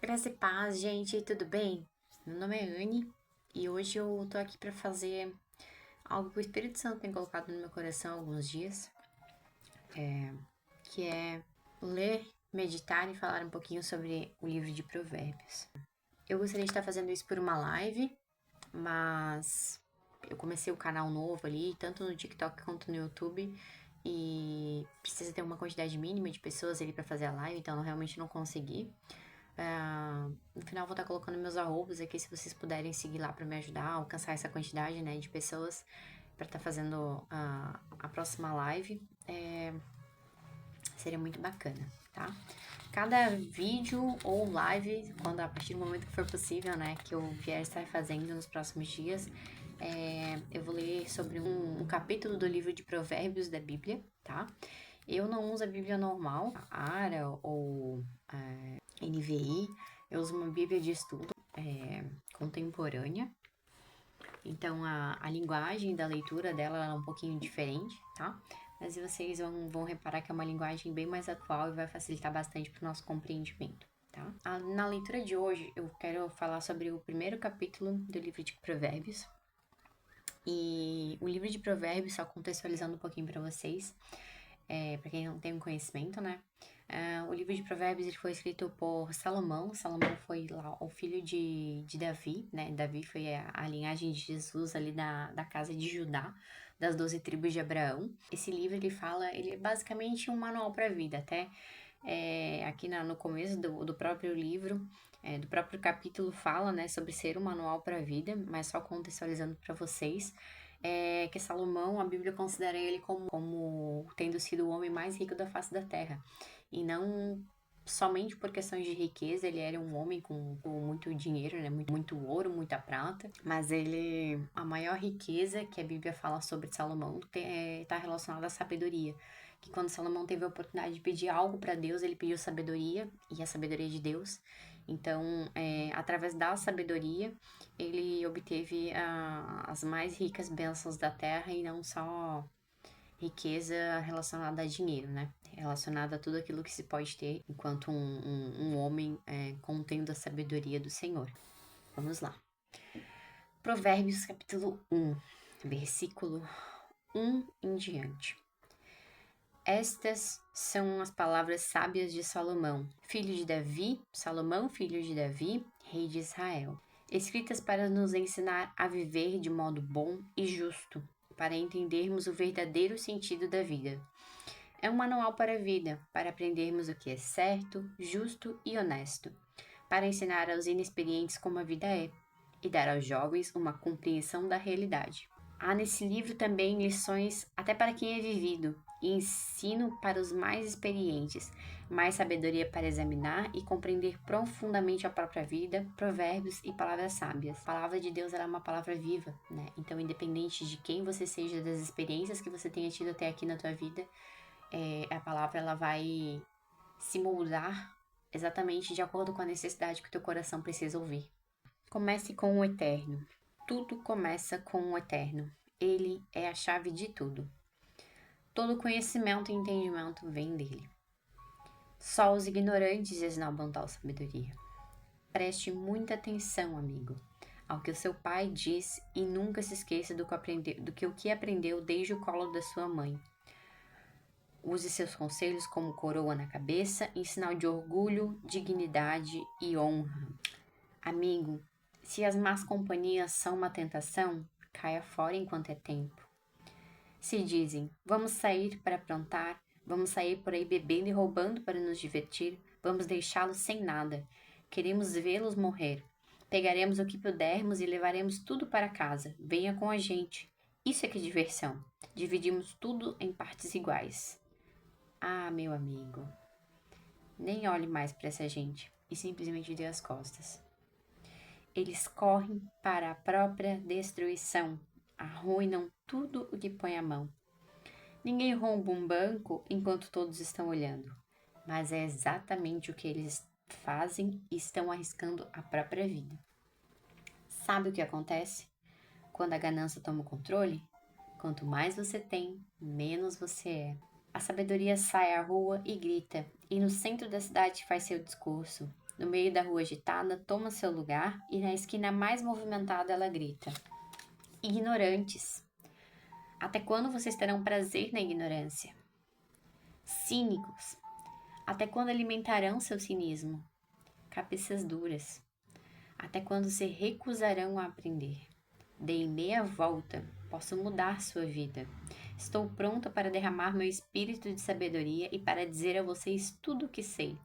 Graça e paz, gente, tudo bem? Meu nome é Anne e hoje eu tô aqui pra fazer algo que o Espírito Santo tem colocado no meu coração há alguns dias, que é ler, meditar e falar um pouquinho sobre o livro de Provérbios. Eu gostaria de estar fazendo isso por uma live, mas eu comecei o canal novo ali, tanto no TikTok quanto no YouTube, e precisa ter uma quantidade mínima de pessoas ali pra fazer a live, então eu realmente não consegui. No final, eu vou estar colocando meus arrobas aqui, se vocês puderem seguir lá para me ajudar a alcançar essa quantidade, né, de pessoas para estar fazendo a próxima live. Seria muito bacana, tá? Cada vídeo ou live, quando a partir do momento que for possível, né, que eu vier estar fazendo nos próximos dias, eu vou ler sobre um capítulo do livro de Provérbios da Bíblia, tá? Eu não uso a Bíblia normal, a ARA ou NVI, eu uso uma Bíblia de estudo contemporânea. Então a linguagem da leitura dela é um pouquinho diferente, tá? Mas vocês vão reparar que é uma linguagem bem mais atual e vai facilitar bastante para o nosso compreendimento, tá? Na leitura de hoje, eu quero falar sobre o primeiro capítulo do livro de Provérbios. E o livro de Provérbios, só contextualizando um pouquinho para vocês, para quem não tem um conhecimento, né? O livro de Provérbios ele foi escrito por Salomão. Salomão foi lá o filho de Davi, né? Davi foi a linhagem de Jesus ali da casa de Judá, das 12 tribos de Abraão. Esse livro ele é basicamente um manual para a vida, até aqui no começo do próprio livro, do próprio capítulo fala, né, sobre ser um manual para a vida, mas só contextualizando para vocês, que Salomão, a Bíblia considera ele como tendo sido o homem mais rico da face da terra. E não somente por questões de riqueza, ele era um homem com muito dinheiro, né? Muito ouro, muita prata. Mas a maior riqueza que a Bíblia fala sobre Salomão está relacionada à sabedoria. Que quando Salomão teve a oportunidade de pedir algo para Deus, ele pediu sabedoria, e a sabedoria de Deus. Então, através da sabedoria, ele obteve as mais ricas bênçãos da terra e não só riqueza relacionada a dinheiro, né? Relacionada a tudo aquilo que se pode ter enquanto um homem contendo a sabedoria do Senhor. Vamos lá. Provérbios capítulo 1, versículo 1 em diante. Estas são as palavras sábias de Salomão, filho de Davi, Salomão, filho de Davi, rei de Israel, escritas para nos ensinar a viver de modo bom e justo, para entendermos o verdadeiro sentido da vida. É um manual para a vida, para aprendermos o que é certo, justo e honesto, para ensinar aos inexperientes como a vida é, e dar aos jovens uma compreensão da realidade. Há nesse livro também lições até para quem é vivido, e ensino para os mais experientes, mais sabedoria para examinar e compreender profundamente a própria vida, provérbios e palavras sábias. A palavra de Deus ela é uma palavra viva, né? Então, independente de quem você seja, das experiências que você tenha tido até aqui na tua vida, a palavra ela vai se moldar exatamente de acordo com a necessidade que o teu coração precisa ouvir. Comece com o eterno. Tudo começa com o eterno. Ele é a chave de tudo. Todo conhecimento e entendimento vem dele. Só os ignorantes esnobam tal sabedoria. Preste muita atenção, amigo, ao que o seu pai diz e nunca se esqueça do que aprendeu desde o colo da sua mãe. Use seus conselhos como coroa na cabeça, em sinal de orgulho, dignidade e honra. Amigo, se as más companhias são uma tentação, caia fora enquanto é tempo. Se dizem, vamos sair para aprontar, vamos sair por aí bebendo e roubando para nos divertir, vamos deixá-los sem nada. Queremos vê-los morrer. Pegaremos o que pudermos e levaremos tudo para casa. Venha com a gente. Isso é que é diversão. Dividimos tudo em partes iguais. Ah, meu amigo, nem olhe mais para essa gente e simplesmente dê as costas. Eles correm para a própria destruição, arruinam tudo o que põe a mão. Ninguém rouba um banco enquanto todos estão olhando, mas é exatamente o que eles fazem e estão arriscando a própria vida. Sabe o que acontece? Quando a ganância toma o controle, quanto mais você tem, menos você é. A sabedoria sai à rua e grita, e no centro da cidade faz seu discurso. No meio da rua agitada, toma seu lugar e na esquina mais movimentada ela grita: ignorantes! Até quando vocês terão prazer na ignorância? Cínicos! Até quando alimentarão seu cinismo? Cabeças duras! Até quando se recusarão a aprender? Dei meia volta, posso mudar sua vida. Estou pronta para derramar meu espírito de sabedoria e para dizer a vocês tudo o que sei.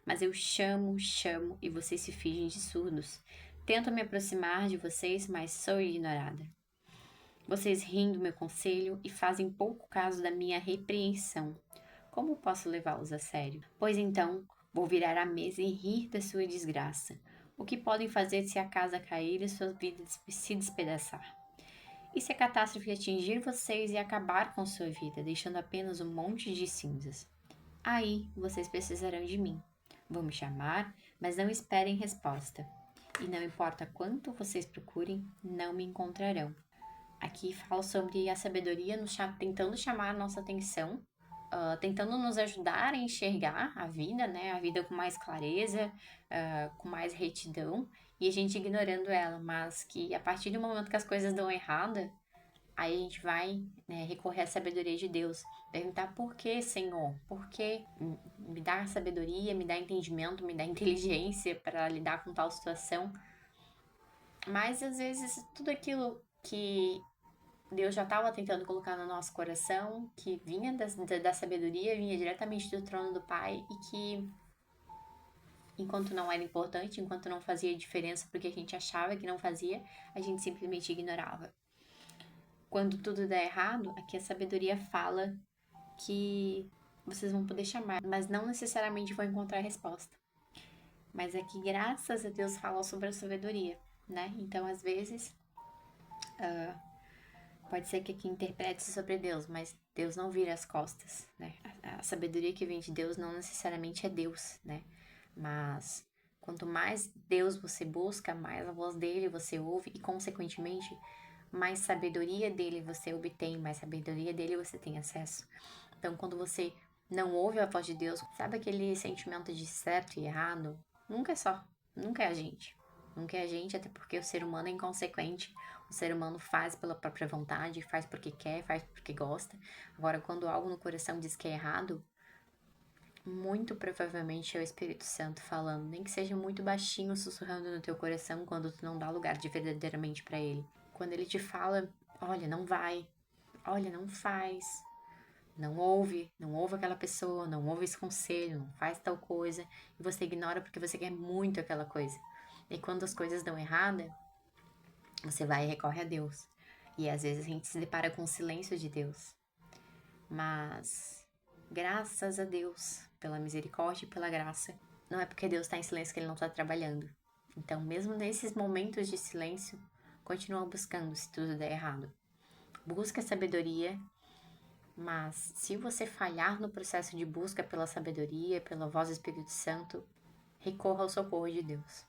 Mas eu chamo e vocês se fingem de surdos. Tento me aproximar de vocês, mas sou ignorada. Vocês riem do meu conselho e fazem pouco caso da minha repreensão. Como posso levá-los a sério? Pois então, vou virar a mesa e rir da sua desgraça. O que podem fazer se a casa cair e sua vida se despedaçar? E se a catástrofe atingir vocês e acabar com sua vida, deixando apenas um monte de cinzas? Aí vocês precisarão de mim. Vão me chamar, mas não esperem resposta. E não importa quanto vocês procurem, não me encontrarão. Aqui fala sobre a sabedoria tentando chamar a nossa atenção, tentando nos ajudar a enxergar a vida, né? A vida com mais clareza, com mais retidão, e a gente ignorando ela, mas que a partir do momento que as coisas dão errada, aí a gente vai, né, recorrer à sabedoria de Deus. Perguntar por que, Senhor? Por que me dá sabedoria, me dá entendimento, me dá inteligência para lidar com tal situação? Mas às vezes tudo aquilo que Deus já estava tentando colocar no nosso coração, que vinha da sabedoria, vinha diretamente do trono do Pai e que, enquanto não era importante, enquanto não fazia diferença porque a gente achava que não fazia, a gente simplesmente ignorava. Quando tudo der errado, aqui a sabedoria fala que vocês vão poder chamar, mas não necessariamente vão encontrar a resposta. Mas é que graças a Deus fala sobre a sabedoria, né? Então, às vezes, pode ser que aqui interprete sobre Deus, mas Deus não vira as costas, né? A sabedoria que vem de Deus não necessariamente é Deus, né? Mas quanto mais Deus você busca, mais a voz dele você ouve e, consequentemente, mais sabedoria dele você obtém, mais sabedoria dele você tem acesso. Então, quando você não ouve a voz de Deus, sabe aquele sentimento de certo e errado? Nunca é só, nunca é a gente. Nunca é a gente, até porque o ser humano é inconsequente. O ser humano faz pela própria vontade, faz porque quer, faz porque gosta. Agora, quando algo no coração diz que é errado, muito provavelmente é o Espírito Santo falando, nem que seja muito baixinho, sussurrando no teu coração quando tu não dá lugar de verdadeiramente para ele. Quando ele te fala, olha, não vai, olha, não faz, não ouve aquela pessoa, não ouve esse conselho, não faz tal coisa, e você ignora porque você quer muito aquela coisa. E quando as coisas dão errada, você vai e recorre a Deus. E às vezes a gente se depara com o silêncio de Deus. Mas, graças a Deus, pela misericórdia e pela graça, não é porque Deus está em silêncio que Ele não está trabalhando. Então, mesmo nesses momentos de silêncio, continua buscando se tudo der errado. Busca sabedoria, mas se você falhar no processo de busca pela sabedoria, pela voz do Espírito Santo, recorra ao socorro de Deus.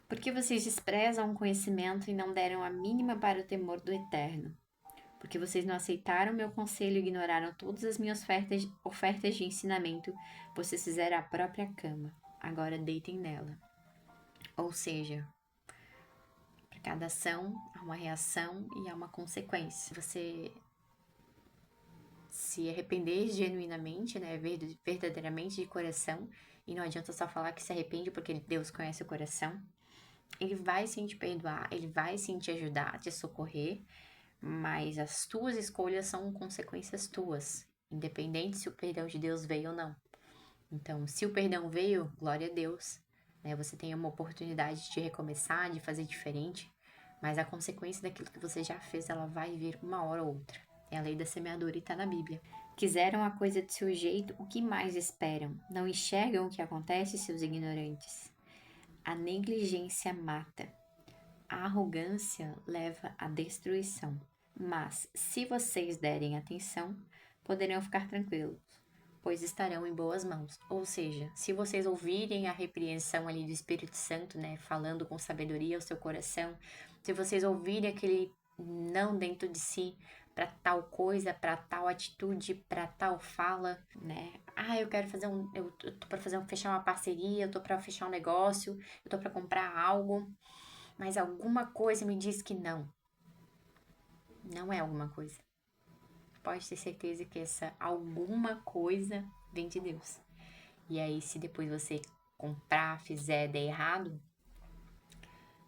Porque vocês desprezam o conhecimento e não deram a mínima para o temor do Eterno. Porque vocês não aceitaram meu conselho e ignoraram todas as minhas ofertas de ensinamento, vocês fizeram a própria cama. Agora deitem nela. Ou seja, para cada ação há uma reação e há uma consequência. Você se arrepender genuinamente, né, verdadeiramente de coração, e não adianta só falar que se arrepende porque Deus conhece o coração. Ele vai sim te perdoar, ele vai sim te ajudar, te socorrer, mas as tuas escolhas são consequências tuas, independente se o perdão de Deus veio ou não. Então, se o perdão veio, glória a Deus, né? Você tem uma oportunidade de recomeçar, de fazer diferente, mas a consequência daquilo que você já fez, ela vai vir uma hora ou outra. É a lei da semeadura e tá na Bíblia. Quiseram a coisa de seu jeito, o que mais esperam? Não enxergam o que acontece, seus ignorantes? A negligência mata. A arrogância leva à destruição. Mas, se vocês derem atenção, poderão ficar tranquilos, pois estarão em boas mãos. Ou seja, se vocês ouvirem a repreensão ali do Espírito Santo, né, falando com sabedoria ao seu coração, se vocês ouvirem aquele não dentro de si, para tal coisa, para tal atitude, para tal fala, né? Ah, eu quero fazer eu tô para fechar uma parceria, eu tô para fechar um negócio, eu tô para comprar algo, mas alguma coisa me diz que não. Não é alguma coisa. Pode ter certeza que essa alguma coisa vem de Deus. E aí, se depois você comprar, fizer, der errado,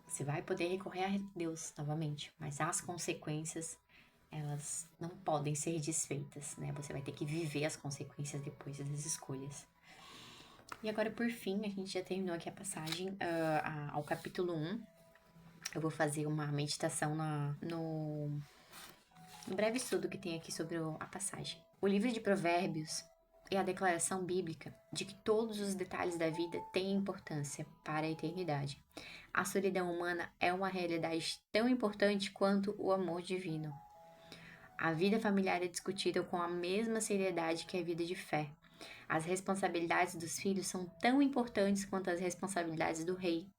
você vai poder recorrer a Deus novamente. Mas as consequências, elas não podem ser desfeitas, né? Você vai ter que viver as consequências depois das escolhas. E agora, por fim, a gente já terminou aqui a passagem ao capítulo 1. Eu vou fazer uma meditação no breve estudo que tem aqui sobre a passagem. O livro de Provérbios é a declaração bíblica de que todos os detalhes da vida têm importância para a eternidade. A solidão humana é uma realidade tão importante quanto o amor divino. A vida familiar é discutida com a mesma seriedade que a vida de fé. As responsabilidades dos filhos são tão importantes quanto as responsabilidades do rei.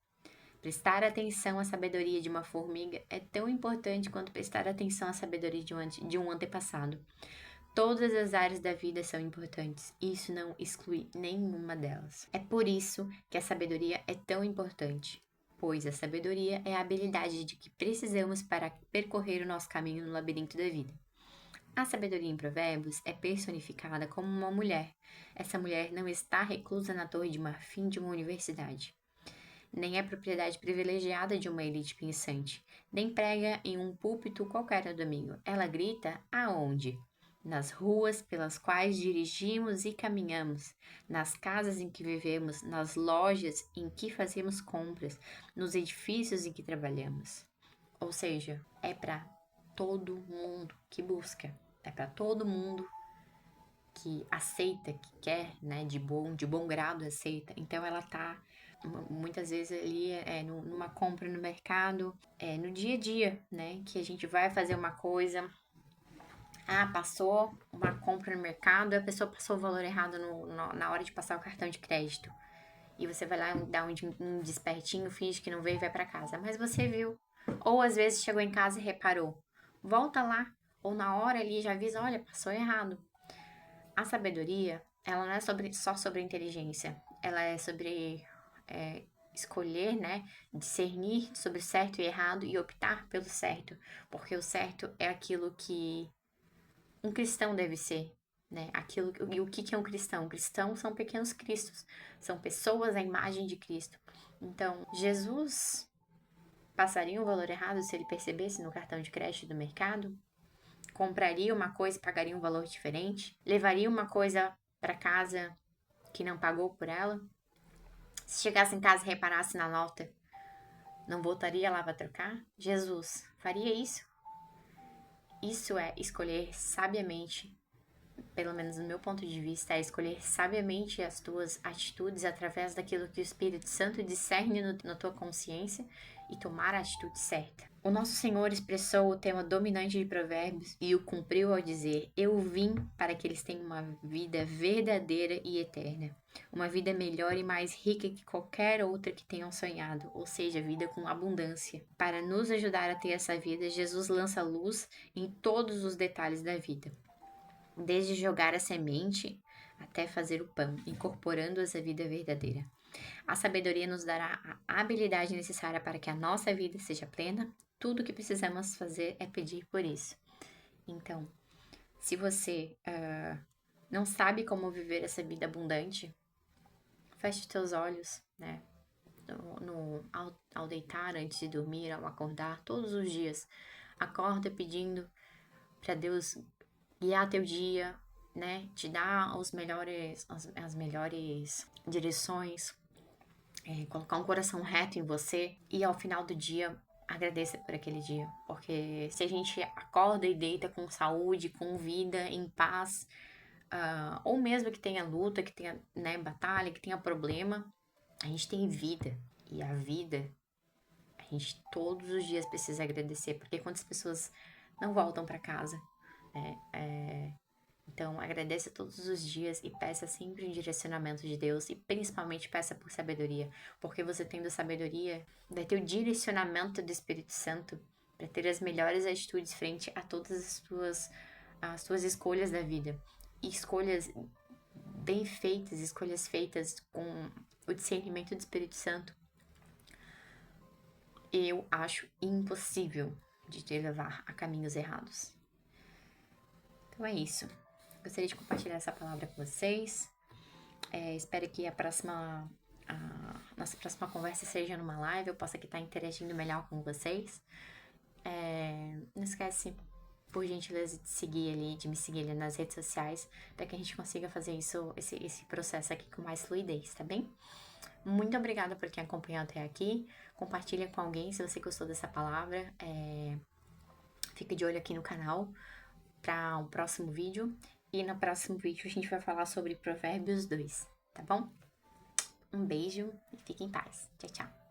Prestar atenção à sabedoria de uma formiga é tão importante quanto prestar atenção à sabedoria de um antepassado. Todas as áreas da vida são importantes, e isso não exclui nenhuma delas. É por isso que a sabedoria é tão importante, pois a sabedoria é a habilidade de que precisamos para percorrer o nosso caminho no labirinto da vida. A sabedoria em Provérbios é personificada como uma mulher. Essa mulher não está reclusa na torre de marfim de uma universidade, nem é propriedade privilegiada de uma elite pensante, nem prega em um púlpito qualquer no domingo. Ela grita aonde? Nas ruas pelas quais dirigimos e caminhamos, nas casas em que vivemos, nas lojas em que fazemos compras, nos edifícios em que trabalhamos. Ou seja, é para todo mundo que busca, é para todo mundo que aceita, que quer, né, de bom grado aceita. Então ela tá muitas vezes ali numa compra no mercado, no dia a dia, né, que a gente vai fazer uma coisa, passou uma compra no mercado, a pessoa passou o valor errado na hora de passar o cartão de crédito. E você vai lá e dá um despertinho, finge que não veio e vai para casa. Mas você viu. Ou às vezes chegou em casa e reparou. Volta lá. Ou na hora ali já avisa, olha, passou errado. A sabedoria, ela não é só sobre inteligência. Ela é sobre escolher, né? Discernir sobre certo e errado e optar pelo certo. Porque o certo é aquilo que um cristão deve ser, né? E o que é um cristão? Cristãos são pequenos cristos, são pessoas à imagem de Cristo. Então, Jesus passaria um valor errado se ele percebesse no cartão de crédito do mercado? Compraria uma coisa e pagaria um valor diferente? Levaria uma coisa para casa que não pagou por ela? Se chegasse em casa e reparasse na nota, não voltaria lá para trocar? Jesus faria isso? Isso é escolher sabiamente, pelo menos no meu ponto de vista, é escolher sabiamente as tuas atitudes através daquilo que o Espírito Santo discerne na tua consciência e tomar a atitude certa. O nosso Senhor expressou o tema dominante de Provérbios e o cumpriu ao dizer: Eu vim para que eles tenham uma vida verdadeira e eterna, uma vida melhor e mais rica que qualquer outra que tenham sonhado, ou seja, vida com abundância. Para nos ajudar a ter essa vida, Jesus lança luz em todos os detalhes da vida, desde jogar a semente até fazer o pão, incorporando-as à vida verdadeira. A sabedoria nos dará a habilidade necessária para que a nossa vida seja plena. Tudo o que precisamos fazer é pedir por isso. Então, se você não sabe como viver essa vida abundante, feche os teus olhos, né? Ao deitar, antes de dormir, ao acordar, todos os dias. Acorda pedindo para Deus guiar teu dia, né? Te dar as melhores direções, colocar um coração reto em você e ao final do dia agradeça por aquele dia, porque se a gente acorda e deita com saúde, com vida, em paz, ou mesmo que tenha luta, que tenha, né, batalha, que tenha problema, a gente tem vida, e a vida a gente todos os dias precisa agradecer, porque quantas pessoas não voltam para casa, né? Então, agradeça todos os dias e peça sempre um direcionamento de Deus e principalmente peça por sabedoria, porque você tendo sabedoria, vai ter o direcionamento do Espírito Santo para ter as melhores atitudes frente a todas as tuas escolhas da vida. E escolhas bem feitas, escolhas feitas com o discernimento do Espírito Santo, eu acho impossível de te levar a caminhos errados. Então é isso. Gostaria de compartilhar essa palavra com vocês. Espero que nossa próxima conversa seja numa live, eu possa aqui estar interagindo melhor com vocês. Não esquece, por gentileza, de me seguir ali nas redes sociais, para que a gente consiga fazer esse processo aqui com mais fluidez, tá bem? Muito obrigada por quem acompanhou até aqui. Compartilha com alguém se você gostou dessa palavra. Fica de olho aqui no canal para um próximo vídeo. E no próximo vídeo a gente vai falar sobre Provérbios 2, tá bom? Um beijo e fique em paz. Tchau, tchau.